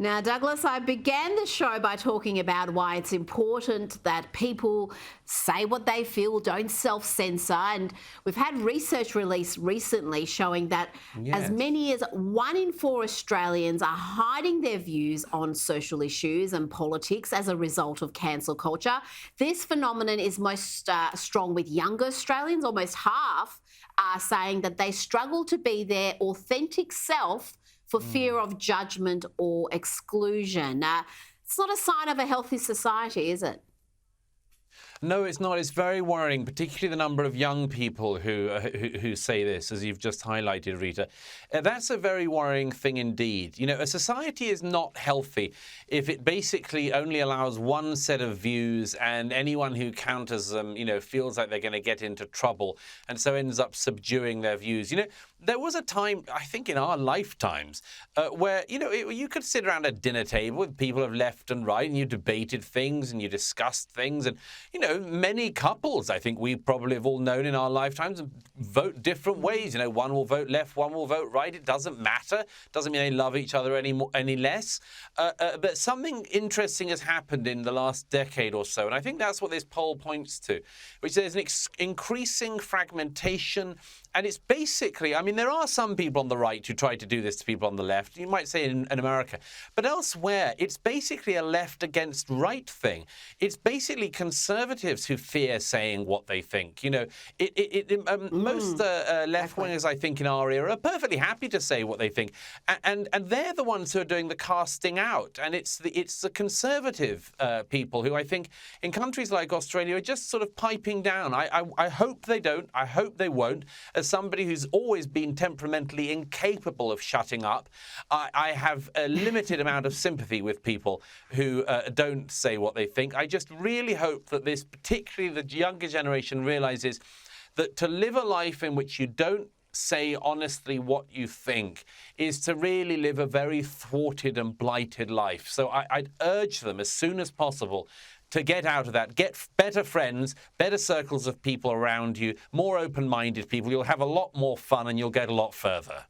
Now, Douglas, I began the show by talking about why it's important that people say what they feel, don't self-censor. And we've had research released recently showing that as many as 1 in 4 Australians are hiding their views on social issues and politics as a result of cancel culture. This phenomenon is most strong with younger Australians. Almost half are saying that they struggle to be their authentic self for fear of judgment or exclusion. It's not a sign of a healthy society, is it? No, it's not. It's very worrying, particularly the number of young people who say this, as you've just highlighted, Rita. That's a very worrying thing indeed. You know, a society is not healthy if it basically only allows one set of views and anyone who counters them, you know, feels like they're going to get into trouble and so ends up subduing their views. You know, there was a time, I think in our lifetimes, where, you know, you could sit around a dinner table with people of left and right and you debated things and you discussed things and, you know, many couples, I think we probably have all known in our lifetimes, vote different ways. You know, one will vote left, one will vote right. It doesn't matter. Doesn't mean they love each other any less. But something interesting has happened in the last decade or so, and I think that's what this poll points to, which there's an increasing fragmentation. And it's basically, I mean, there are some people on the right who try to do this to people on the left. You might say in America. But elsewhere, it's basically a left against right thing. It's basically conservatives who fear saying what they think. You know, most left-wingers, I think, in our era are perfectly happy to say what they think. And they're the ones who are doing the casting out. And it's the conservative people who I think in countries like Australia are just sort of piping down. I hope they don't. I hope they won't. As somebody who's always been temperamentally incapable of shutting up, I have a limited amount of sympathy with people who don't say what they think. I just really hope that this, particularly the younger generation, realizes that to live a life in which you don't say honestly what you think is to really live a very thwarted and blighted life. So I'd urge them as soon as possible to get out of that, get better friends, better circles of people around you, more open-minded people. You'll have a lot more fun and you'll get a lot further.